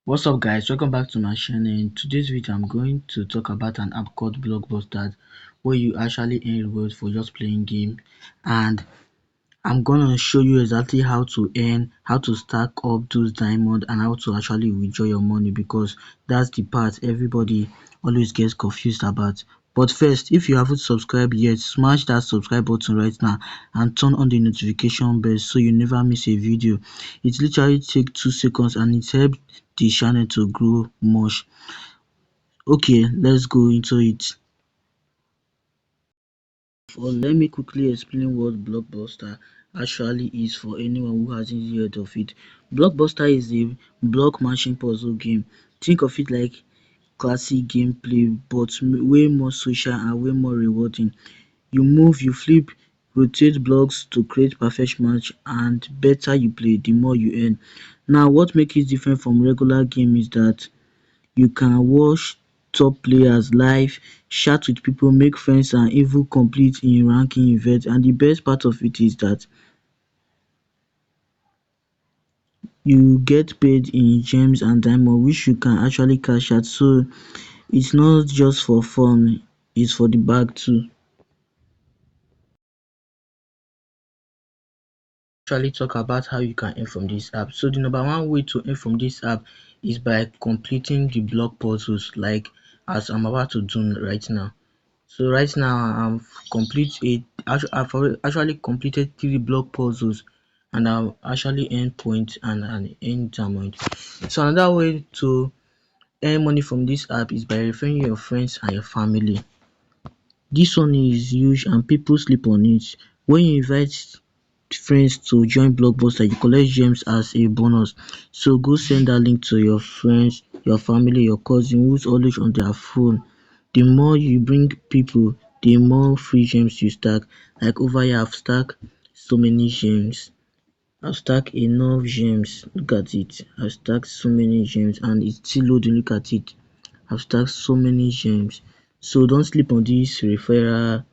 What's up guys, welcome back to my channel. In today's video I'm going to talk about an app called Blockbuster where you actually earn rewards for just playing game, and I'm gonna show you exactly how to earn, how to stack up those diamonds, and how to actually withdraw your money, because that's the part everybody always gets confused about. But first, if you haven't subscribed yet, smash that subscribe button right now and turn on the notification bell so you never miss a video. It literally takes 2 seconds and it helps the channel to grow much. Okay, let's go into it. Well, let me quickly explain what Blockbuster actually is for anyone who hasn't heard of it. Blockbuster is a block matching puzzle game. Think of it like classic gameplay, but way more social and way more rewarding. You move, you flip, rotate blocks to create perfect match, and better you play, the more you earn. Now, what makes it different from regular game is that you can watch top players live, chat with people, make friends, and even compete in ranking events. And the best part of it is that you get paid in gems and diamond, which you can actually cash out. So it's not just for fun, it's for the bag too. Actually talk about how you can earn from this app. So the number one way to earn from this app is by completing the block puzzles, like as I'm about to do right now. So right now I've actually completed 3 block puzzles, and I've actually earned points and earned diamond. So another way to earn money from this app is by referring your friends and your family. This one is huge and people sleep on it. When you invite friends to join Blockbuster, you collect gems as a bonus. So go send that link to your friends, your family, your cousin who's always on their phone. The more you bring people, the more free gems you stack. Like over here, I've stacked so many gems. I've stacked enough gems. Look at it. I've stacked so many gems and it's still loading. Look at it. I've stacked so many gems. So don't sleep on this referral,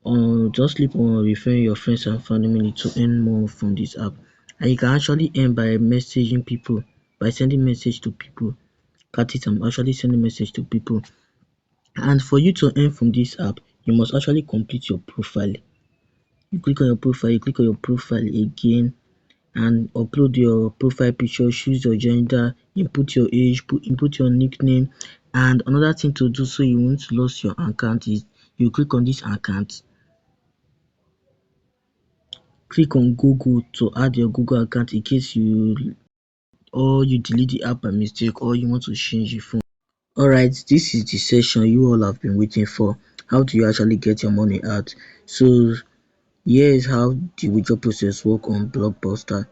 or just sleep on referring your friends and family to earn more from this app. And you can actually earn by messaging people, by sending message to people. Cut it, I'm actually sending message to people. And for you to earn from this app, you must actually complete your profile. You click on your profile, you click on your profile again, and upload your profile picture, choose your gender, input your age, input your nickname. And another thing to do so you won't lose your account is you click on this account, click on Google to add your Google account in case you delete the app by mistake or you want to change your phone. Alright, this is the session you all have been waiting for. How do you actually get your money out? So here is how the withdrawal process work on Blockbuster.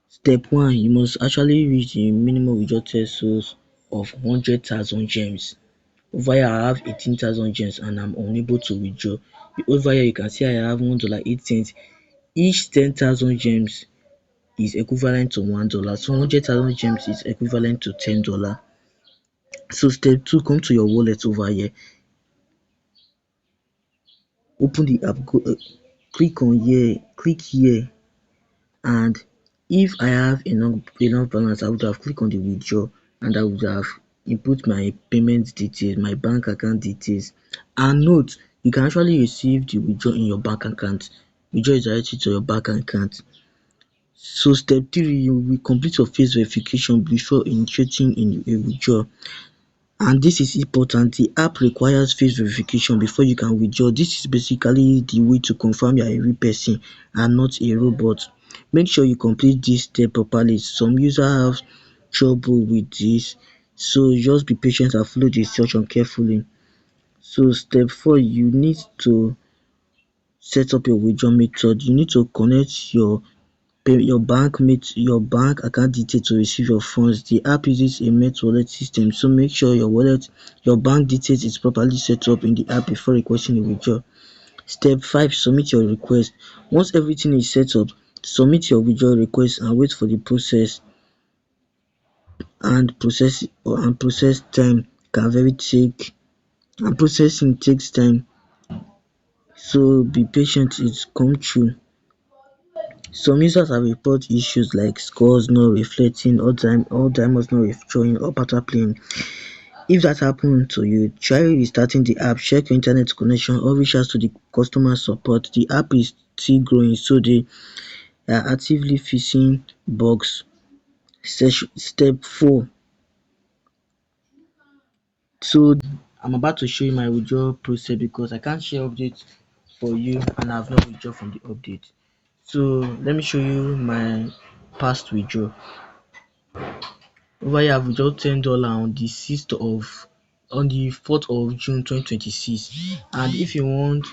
Step 1, you must actually reach the minimum withdrawal threshold of 100,000 gems. Over here I have 18,000 gems and I'm unable to withdraw. Over here you can see I have $1.08. Each 10,000 gems is equivalent to $1. So 100,000 gems is equivalent to $10. So step 2, come to your wallet over here, open the app, go click here, and if I have enough balance, I would have clicked on the withdraw and I would have input my payment details, my bank account details. And note, you can actually receive the withdraw in your bank account. Withdraw is directly to your bank account. So step 3, you will complete your face verification before initiating in a withdrawal. And this is important, the app requires face verification before you can withdraw. This is basically the way to confirm you are a real person and not a robot. Make sure you complete this step properly. Some users have trouble with this, so just be patient and follow the instruction carefully. So step 4, you need to set up your withdrawal method. You need to connect your bank account detail to receive your funds. The app uses a Met wallet system, so make sure your bank details is properly set up in the app before requesting a withdrawal. Step 5, submit your request. Once everything is set up, submit your withdrawal request and wait for the process. And process time can very take and processing takes time, so be patient, it's come true. Some users have reported issues like scores not reflecting, or diamonds not showing, or pattern playing. If that happened to you, try restarting the app, check your internet connection, or reach out to the customer support. The app is still growing, so they are actively fixing bugs. Step 4. So I'm about to show you my withdrawal process because I can't share updates for you and I've not withdrawn from the update. So let me show you my past withdrawal. Over here I've withdrawn $10 on the 6th of on the 4th of June 2026. And if you want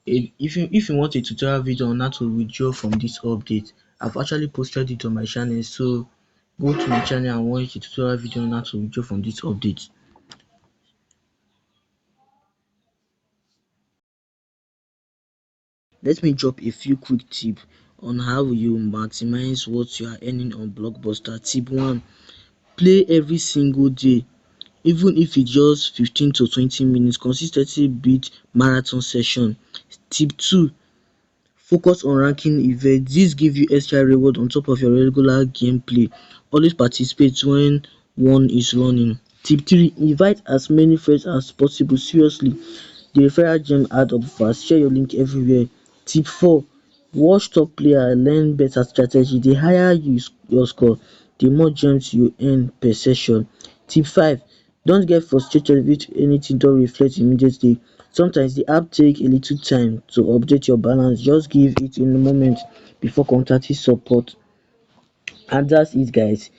a tutorial video on how to withdraw from this update, I've actually posted it on my channel. So go to my channel and watch the tutorial video on how to withdraw from this update. Let me drop a few quick tips on how you maximize what you are earning on Blockbuster. Tip 1: play every single day, even if it's just 15 to 20 minutes. Consis ten cy beats marathon session. Tip 2: focus on ranking events. This give you extra reward on top of your regular gameplay. Always participate when one is running. Tip 3: invite as many friends as possible. Seriously, the referral gem add up fast. Share your link everywhere. Tip 4: watch top player learn better strategy. The higher your score, the more gems you earn per session. Tip 5: don't get frustrated if anything don't reflect immediately. Sometimes the app take a little time to update your balance. Just give it a moment before contacting support. And that's it, guys.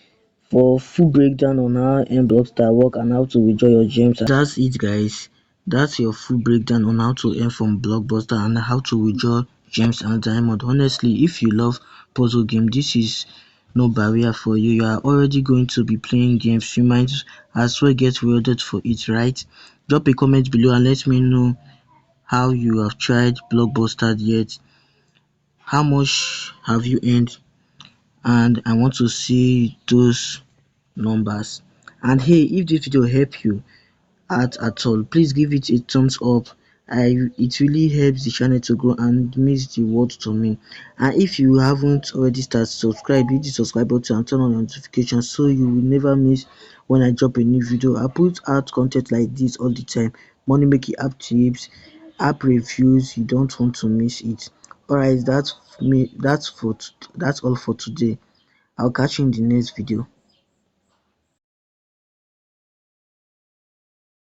For full breakdown on how Blockbuster work and how to withdraw your gems. That's it, guys. That's your full breakdown on how to earn from Blockbuster and how to withdraw gems and diamond. Honestly, if you love puzzle game, this is no barrier for you. You are already going to be playing games. You might as well get rewarded for it, right? Drop a comment below and let me know how you have tried Blockbuster yet. How much have you earned? And I want to see those numbers. And hey, if this video helped you out at all, please give it a thumbs up. It really helps the channel to grow and means the world to me. And if you haven't already started, subscribe, hit the subscribe button and turn on your notifications so you will never miss when I drop a new video. I put out content like this all the time: money making app tips, app reviews. You don't want to miss it. Alright, that's all for today. I'll catch you in the next video.